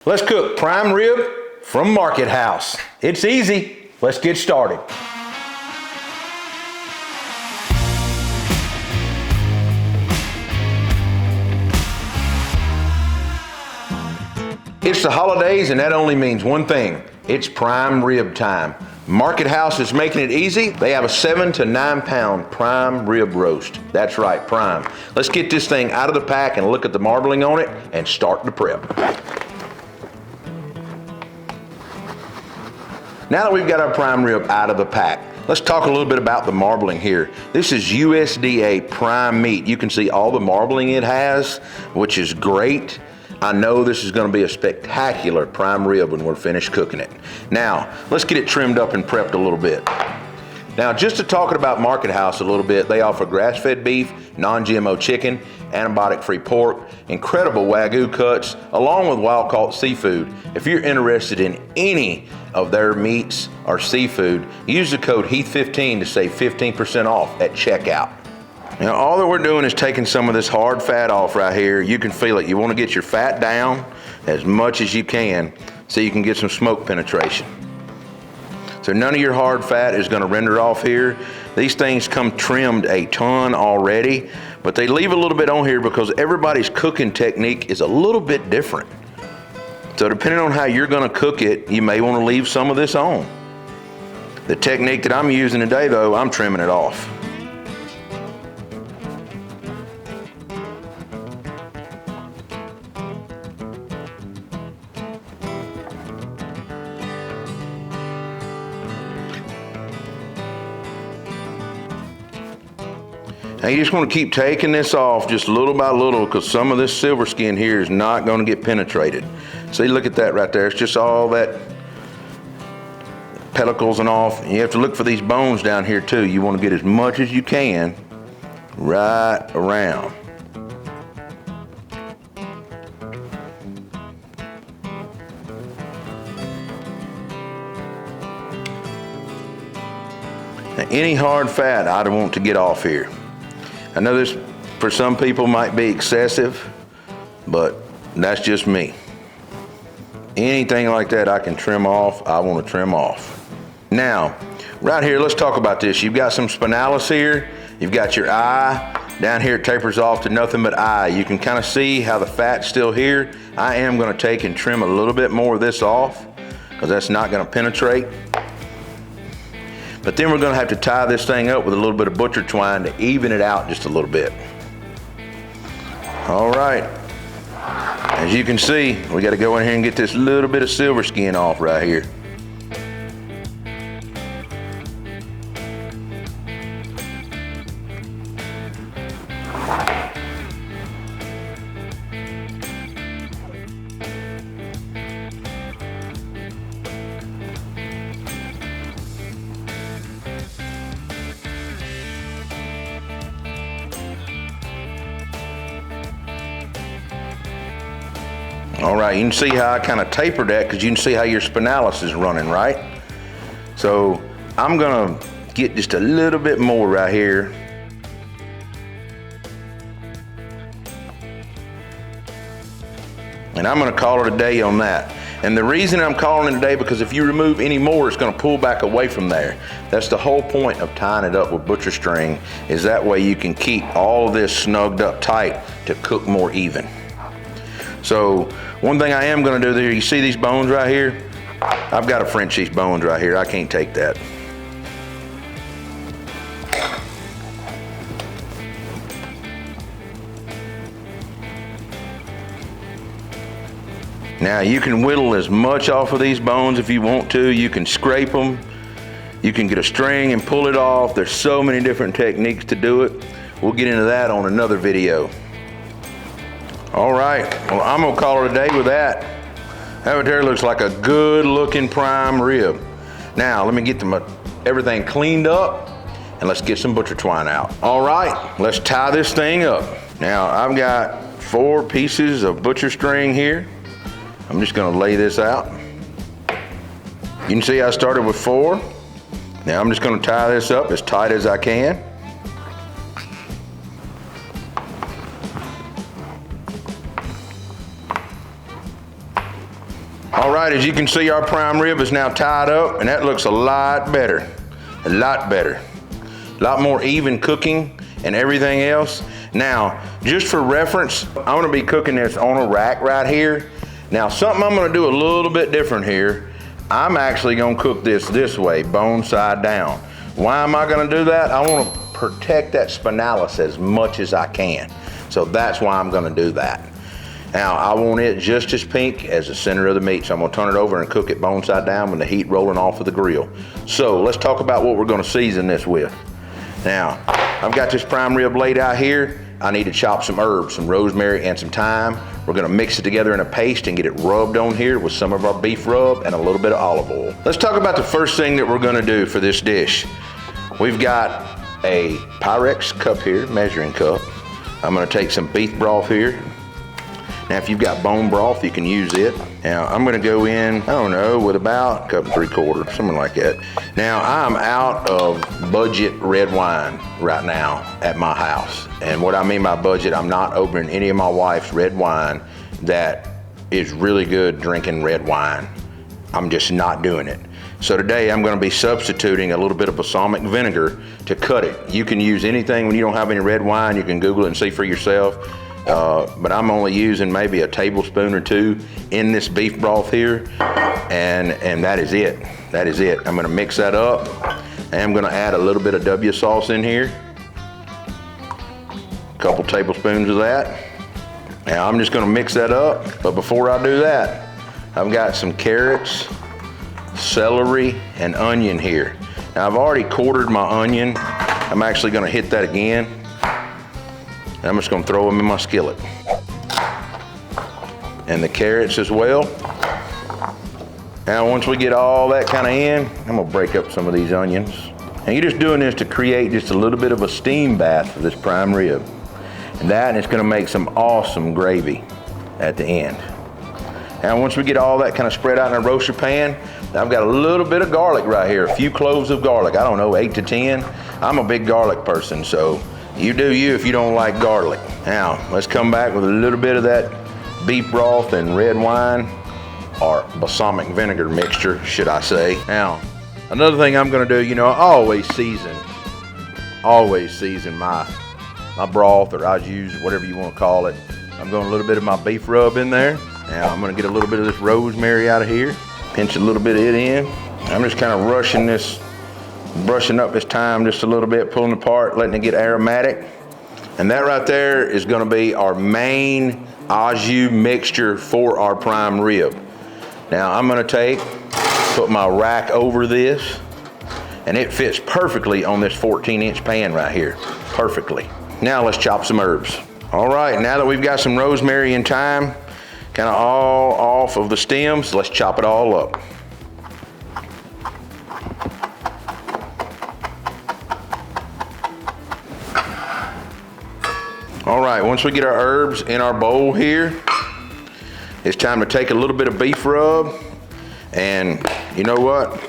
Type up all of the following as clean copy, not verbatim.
Let's cook prime rib from Market House. It's easy. Let's get started. It's the holidays, and that only means one thing. It's prime rib time. Market House is making it easy. They have a 7 to 9 pound prime rib roast. That's right, prime. Let's get this thing out of the pack and look at the marbling on it and start the prep. Now that we've got our prime rib out of the pack, let's talk a little bit about the marbling here. This is USDA prime meat. You can see all the marbling it has, which is great. I know this is going to be a spectacular prime rib when we're finished cooking it. Now, let's get it trimmed up and prepped a little bit. Now, just to talk about Market House a little bit, they offer grass-fed beef, non-GMO chicken, antibiotic-free pork, incredible Wagyu cuts, along with wild-caught seafood. If you're interested in any of their meats or seafood, use the code HEATH15 to save 15% off at checkout. Now, all that we're doing is taking some of this hard fat off right here. You can feel it. You want to get your fat down as much as you can so you can get some smoke penetration. So none of your hard fat is going to render off here. These things come trimmed a ton already, but they leave a little bit on here because everybody's cooking technique is a little bit different. So depending on how you're going to cook it, you may want to leave some of this on. The technique that I'm using today, though, I'm trimming it off. Now you just want to keep taking this off just little by little because some of this silver skin here is not going to get penetrated. See, look at that right there. It's just all that pellicles and off. And you have to look for these bones down here too. You want to get as much as you can right around. Now, any hard fat I don't want to get off here. I know this for some people might be excessive, but that's just me. Anything like that I can trim off, I want to trim off. Now, right here, let's talk about this. You've got some spinalis here. You've got your eye. Down here it tapers off to nothing but eye. You can kind of see how the fat's still here. I am going to take and trim a little bit more of this off because that's not going to penetrate. But then we're going to have to tie this thing up with a little bit of butcher twine to even it out just a little bit. All right. As you can see, we got to go in here and get this little bit of silver skin off right here. All right, you can see how I kind of tapered that because you can see how your spinalis is running, right? So I'm gonna get just a little bit more right here. And I'm gonna call it a day on that. And the reason I'm calling it a day because if you remove any more, it's gonna pull back away from there. That's the whole point of tying it up with butcher string, is that way you can keep all of this snugged up tight to cook more even. So one thing I am going to do there, you see these bones right here? I've got to French these bones right here. I can't take that. Now you can whittle as much off of these bones if you want to. You can scrape them. You can get a string and pull it off. There's so many different techniques to do it. We'll get into that on another video. All right, well, I'm gonna call it a day with that. That right there looks like a good looking prime rib. Now, let me get everything cleaned up and let's get some butcher twine out. All right, let's tie this thing up. Now, I've got 4 pieces of butcher string here. I'm just gonna lay this out. You can see I started with 4. Now, I'm just gonna tie this up as tight as I can. right, as you can see, our prime rib is now tied up, and that looks a lot better. A lot better. A lot more even cooking and everything else. Now, just for reference, I'm gonna be cooking this on a rack right here. Now, something I'm gonna do a little bit different here. I'm actually gonna cook this way, bone side down. Why am I gonna do that? I wanna protect that spinalis as much as I can. So that's why I'm gonna do that. Now, I want it just as pink as the center of the meat, so I'm gonna turn it over and cook it bone side down with the heat rolling off of the grill. So let's talk about what we're gonna season this with. Now, I've got this prime rib laid out here. I need to chop some herbs, some rosemary and some thyme. We're gonna mix it together in a paste and get it rubbed on here with some of our beef rub and a little bit of olive oil. Let's talk about the first thing that we're gonna do for this dish. We've got a Pyrex cup here, measuring cup. I'm gonna take some beef broth here. Now, if you've got bone broth, you can use it. Now, I'm gonna go in, I don't know, with about a cup and 3/4, something like that. Now, I'm out of budget red wine right now at my house. And what I mean by budget, I'm not opening any of my wife's red wine that is really good drinking red wine. I'm just not doing it. So today, I'm gonna be substituting a little bit of balsamic vinegar to cut it. You can use anything when you don't have any red wine. You can Google it and see for yourself. But I'm only using maybe a tablespoon or two in this beef broth here, and that is it. That is it. I'm gonna mix that up, and I'm gonna add a little bit of W sauce in here. A couple tablespoons of that. Now I'm just gonna mix that up, but before I do that, I've got some carrots, celery, and onion here. Now I've already quartered my onion. I'm actually gonna hit that again. I'm just gonna throw them in my skillet. And the carrots as well. Now once we get all that kind of in, I'm gonna break up some of these onions. And you're just doing this to create just a little bit of a steam bath for this prime rib. And it's gonna make some awesome gravy at the end. Now once we get all that kind of spread out in a roaster pan, I've got a little bit of garlic right here, a few cloves of garlic. I don't know, 8 to 10. I'm a big garlic person, so you do you if you don't like garlic. Now, let's come back with a little bit of that beef broth and red wine, or balsamic vinegar mixture, should I say. Now, another thing I'm gonna do, you know, I always season my broth or Au Jus, whatever you wanna call it. I'm going a little bit of my beef rub in there. Now, I'm gonna get a little bit of this rosemary out of here, pinch a little bit of it in. I'm just kind of brushing up this thyme just a little bit, pulling apart, letting it get aromatic. And that right there is gonna be our main Au Jus mixture for our prime rib. Now I'm gonna put my rack over this, and it fits perfectly on this 14-inch pan right here, perfectly. Now let's chop some herbs. All right, now that we've got some rosemary and thyme, kind of all off of the stems, let's chop it all up. All right, once we get our herbs in our bowl here, it's time to take a little bit of beef rub, and you know what?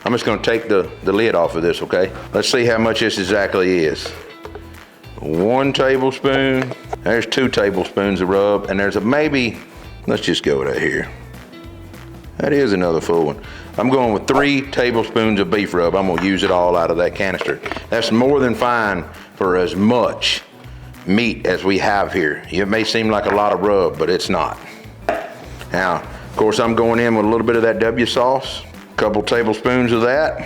I'm just gonna take the lid off of this, okay? Let's see how much this exactly is. 1 tablespoon, there's 2 tablespoons of rub, and there's let's just go with that here. That is another full one. I'm going with 3 tablespoons of beef rub. I'm gonna use it all out of that canister. That's more than fine for as much meat as we have here. It may seem like a lot of rub, but it's not. Now, of course, I'm going in with a little bit of that W sauce, a couple tablespoons of that.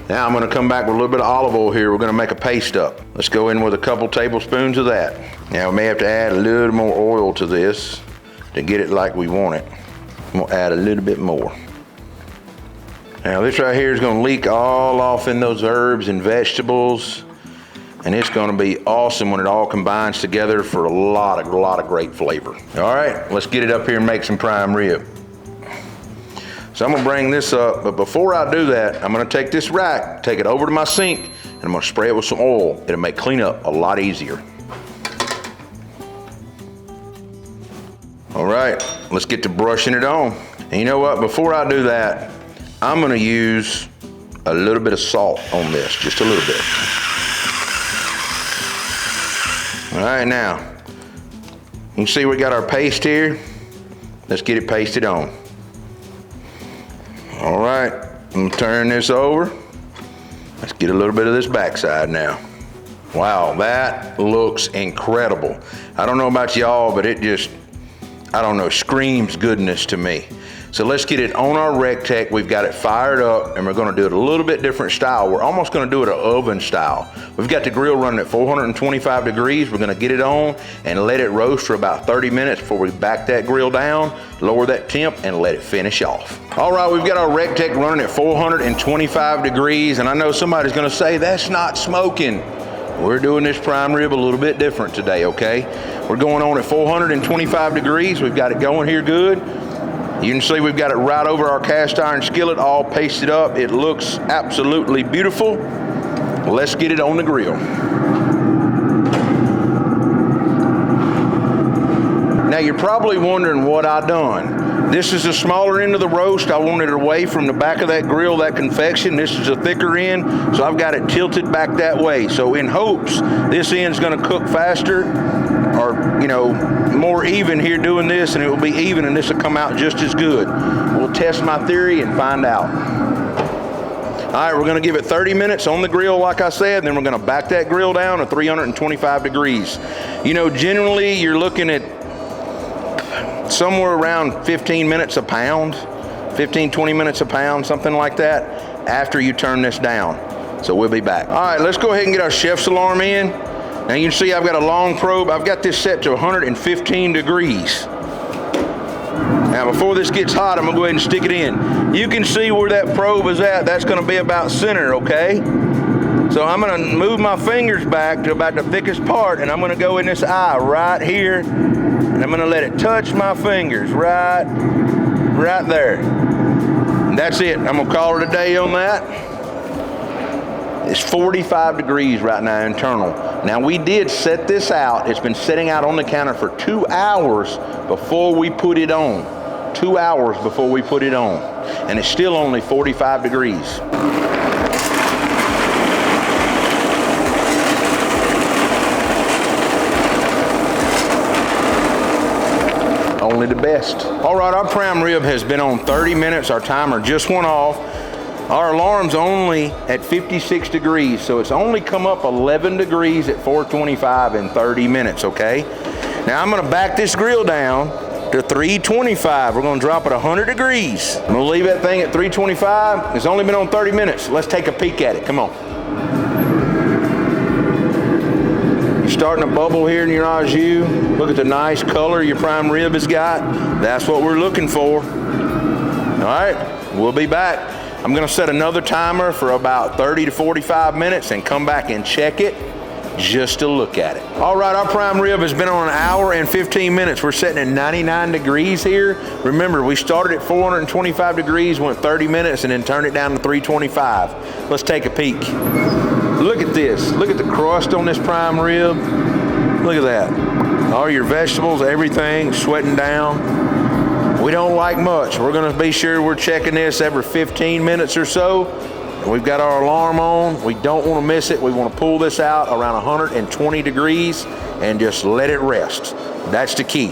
Now I'm gonna come back with a little bit of olive oil here. We're gonna make a paste up. Let's go in with a couple tablespoons of that. Now we may have to add a little more oil to this to get it like we want it. I'm gonna add a little bit more. Now this right here is gonna leak all off in those herbs and vegetables, and it's gonna be awesome when it all combines together for a lot of great flavor. All right, let's get it up here and make some prime rib. So I'm gonna bring this up, but before I do that, I'm gonna take this rack, take it over to my sink, and I'm gonna spray it with some oil. It'll make cleanup a lot easier. All right, let's get to brushing it on. And you know what, before I do that, I'm gonna use a little bit of salt on this, just a little bit. All right, now, you can see we got our paste here. Let's get it pasted on. All right, I'm gonna turn this over. Let's get a little bit of this backside now. Wow, that looks incredible. I don't know about y'all, but it just, I don't know, screams goodness to me. So let's get it on our Rectech. We've got it fired up, and we're gonna do it a little bit different style. We're almost gonna do it an oven style. We've got the grill running at 425 degrees. We're gonna get it on and let it roast for about 30 minutes before we back that grill down, lower that temp, and let it finish off. All right, we've got our Rectech running at 425 degrees, and I know somebody's gonna say, that's not smoking. We're doing this prime rib a little bit different today, okay? We're going on at 425 degrees. We've got it going here good. You can see we've got it right over our cast iron skillet, all pasted up. It looks absolutely beautiful. Let's get it on the grill. Now you're probably wondering what I done. This is the smaller end of the roast. I wanted it away from the back of that grill, that confection. This is a thicker end, so I've got it tilted back that way. So in hopes this end's gonna cook faster, or more even here doing this, and it will be even, and this will come out just as good. We'll test my theory and find out. All right, we're gonna give it 30 minutes on the grill, like I said, and then we're gonna back that grill down to 325 degrees. Generally you're looking at somewhere around 15 minutes a pound, 15, 20 minutes a pound, something like that, after you turn this down. So we'll be back. All right, let's go ahead and get our chef's alarm in. Now you can see I've got a long probe. I've got this set to 115 degrees. Now before this gets hot, I'm gonna go ahead and stick it in. You can see where that probe is at. That's gonna be about center, okay? So I'm gonna move my fingers back to about the thickest part, and I'm gonna go in this eye right here, and I'm gonna let it touch my fingers right there. And that's it. I'm gonna call it a day on that. It's 45 degrees right now internal. Now we did set this out. It's been sitting out on the counter for 2 hours before we put it on. 2 hours before we put it on. And it's still only 45 degrees. Only the best. All right, our prime rib has been on 30 minutes. Our timer just went off. Our alarm's only at 56 degrees, so it's only come up 11 degrees at 425 in 30 minutes, okay? Now I'm gonna back this grill down to 325. We're gonna drop it 100 degrees. I'm gonna leave that thing at 325. It's only been on 30 minutes. Let's take a peek at it, come on. You're starting to bubble here in your Au Jus. Look at the nice color your prime rib has got. That's what we're looking for. All right, we'll be back. I'm gonna set another timer for about 30 to 45 minutes and come back and check it just to look at it. All right, our prime rib has been on 1 hour and 15 minutes. We're sitting at 99 degrees here. Remember, we started at 425 degrees, went 30 minutes, and then turned it down to 325. Let's take a peek. Look at this. Look at the crust on this prime rib. Look at that. All your vegetables, everything sweating down. We don't like much. We're gonna be sure we're checking this every 15 minutes or so. We've got our alarm on. We don't wanna miss it. We wanna pull this out around 120 degrees and just let it rest. That's the key.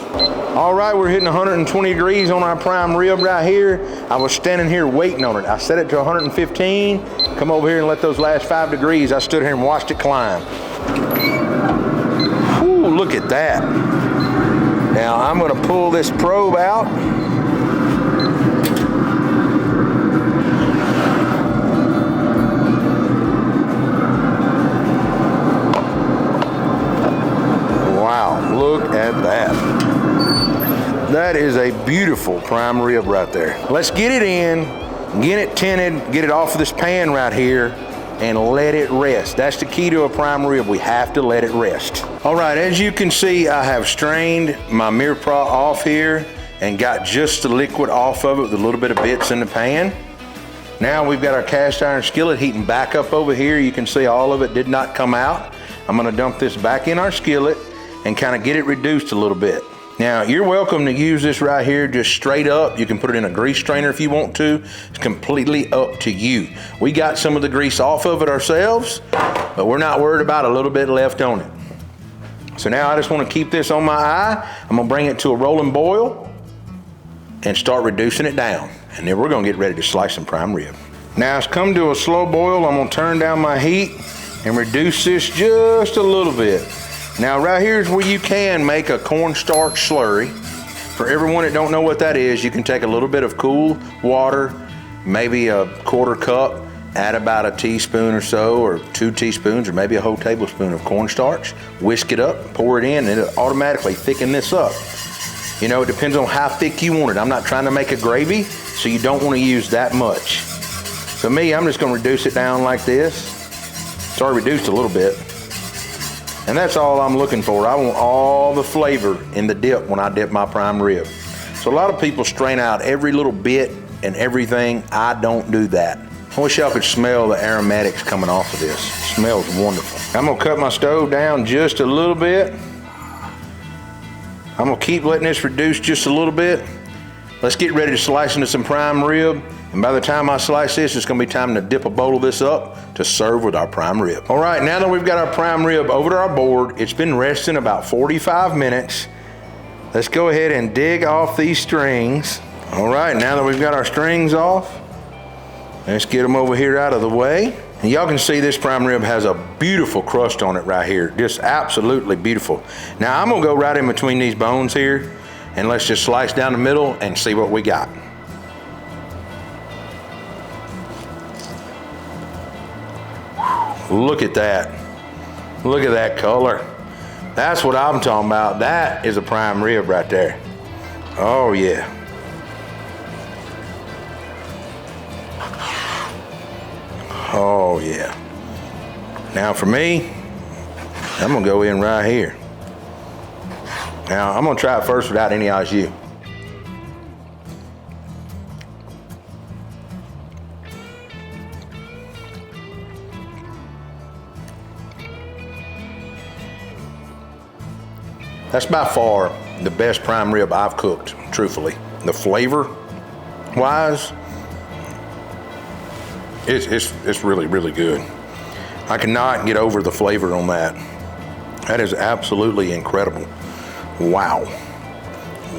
All right, we're hitting 120 degrees on our prime rib right here. I was standing here waiting on it. I set it to 115. Come over here and let those last 5 degrees. I stood here and watched it climb. Whew, look at that. Now I'm gonna pull this probe out. Wow, look at that. That is a beautiful prime rib right there. Let's get it in, get it tinted, get it off of this pan right here, and let it rest. That's the key to a prime rib. We have to let it rest. All right, as you can see, I have strained my mirepoix off here and got just the liquid off of it with a little bit of bits in the pan. Now we've got our cast iron skillet heating back up over here. You can see all of it did not come out. I'm gonna dump this back in our skillet and kind of get it reduced a little bit. Now, you're welcome to use this right here just straight up. You can put it in a grease strainer if you want to. It's completely up to you. We got some of the grease off of it ourselves, but we're not worried about a little bit left on it. So now I just want to keep this on my eye. I'm gonna bring it to a rolling boil and start reducing it down. And then we're gonna get ready to slice some prime rib. Now it's come to a slow boil. I'm gonna turn down my heat and reduce this just a little bit. Now right here is where you can make a cornstarch slurry. For everyone that don't know what that is, you can take a little bit of cool water, maybe a quarter cup, add about a teaspoon or so, or 2 teaspoons, or maybe a whole tablespoon of cornstarch, whisk it up, pour it in, and it'll automatically thicken this up. You know, it depends on how thick you want it. I'm not trying to make a gravy, so you don't want to use that much. For me, I'm just gonna reduce it down like this. It's already reduced a little bit. And that's all I'm looking for. I want all the flavor in the dip when I dip my prime rib. So a lot of people strain out every little bit and everything. I don't do that. I wish y'all could smell the aromatics coming off of this. It smells wonderful. I'm gonna cut my stove down just a little bit. I'm gonna keep letting this reduce just a little bit. Let's get ready to slice into some prime rib. And by the time I slice this, it's gonna be time to dip a bowl of this up to serve with our prime rib. All right, now that we've got our prime rib over to our board, it's been resting about 45 minutes. Let's go ahead and dig off these strings. All right, now that we've got our strings off, let's get them over here out of the way. And y'all can see this prime rib has a beautiful crust on it right here. Just absolutely beautiful. Now I'm gonna go right in between these bones here, and let's just slice down the middle and see what we got. Look at that. Look at that color. That's what I'm talking about. That is a prime rib right there. Oh yeah. Oh yeah. Now for me, I'm gonna go in right here. Now I'm gonna try it first without any au jus. That's by far the best prime rib I've cooked, truthfully. The flavor wise, it's really, really good. I cannot get over the flavor on that. That is absolutely incredible. Wow.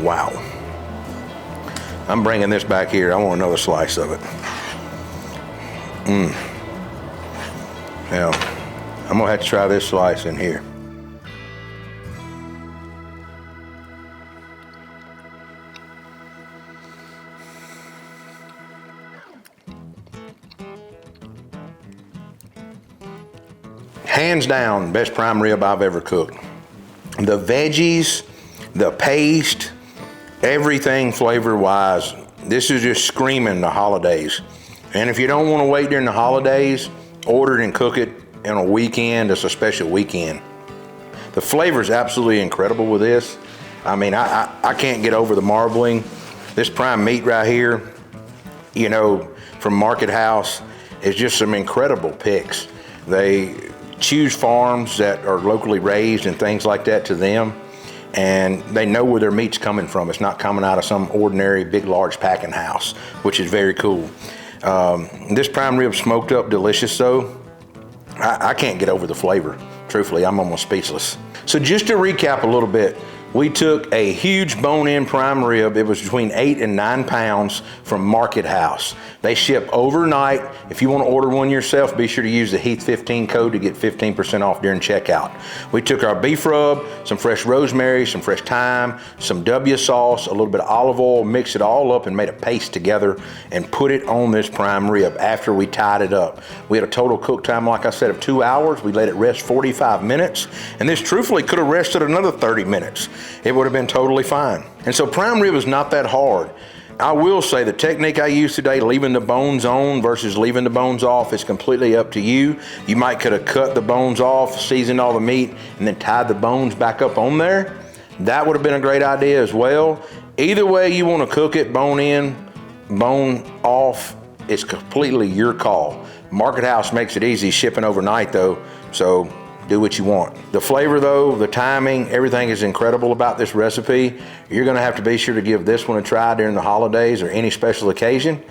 Wow. I'm bringing this back here. I want another slice of it. Now, I'm gonna have to try this slice in here. Hands down, best prime rib I've ever cooked. The veggies, the paste, everything flavor-wise, this is just screaming the holidays. And if you don't want to wait during the holidays, order it and cook it on a weekend. It's a special weekend. The flavor is absolutely incredible with this. I mean, I can't get over the marbling. This prime meat right here, you know, from Market House, is just some incredible picks. They choose farms that are locally raised and things like that to them, and they know where their meat's coming from. It's not coming out of some ordinary big large packing house, which is very cool. This prime rib smoked up delicious though. I can't get over the flavor. Truthfully, I'm almost speechless. So just to recap a little bit, we took a huge bone-in prime rib. It was between 8 and 9 pounds from Market House. They ship overnight. If you want to order one yourself, be sure to use the Heath 15 code to get 15% off during checkout. We took our beef rub, some fresh rosemary, some fresh thyme, some W sauce, a little bit of olive oil, mixed it all up and made a paste together and put it on this prime rib after we tied it up. We had a total cook time, like I said, of 2 hours. We let it rest 45 minutes, and this truthfully could have rested another 30 minutes. It would have been totally fine. And so prime rib is not that hard. I will say the technique I used today, leaving the bones on versus leaving the bones off, is completely up to you. You might could have cut the bones off, seasoned all the meat, and then tied the bones back up on there. That would have been a great idea as well. Either way you want to cook it, bone in, bone off, it's completely your call. Market House makes it easy shipping overnight though, so do what you want. The flavor though, the timing, everything is incredible about this recipe. You're gonna have to be sure to give this one a try during the holidays or any special occasion.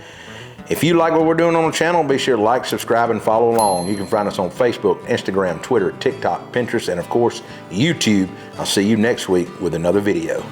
If you like what we're doing on the channel, be sure to like, subscribe, and follow along. You can find us on Facebook, Instagram, Twitter, TikTok, Pinterest, and of course, YouTube. I'll see you next week with another video.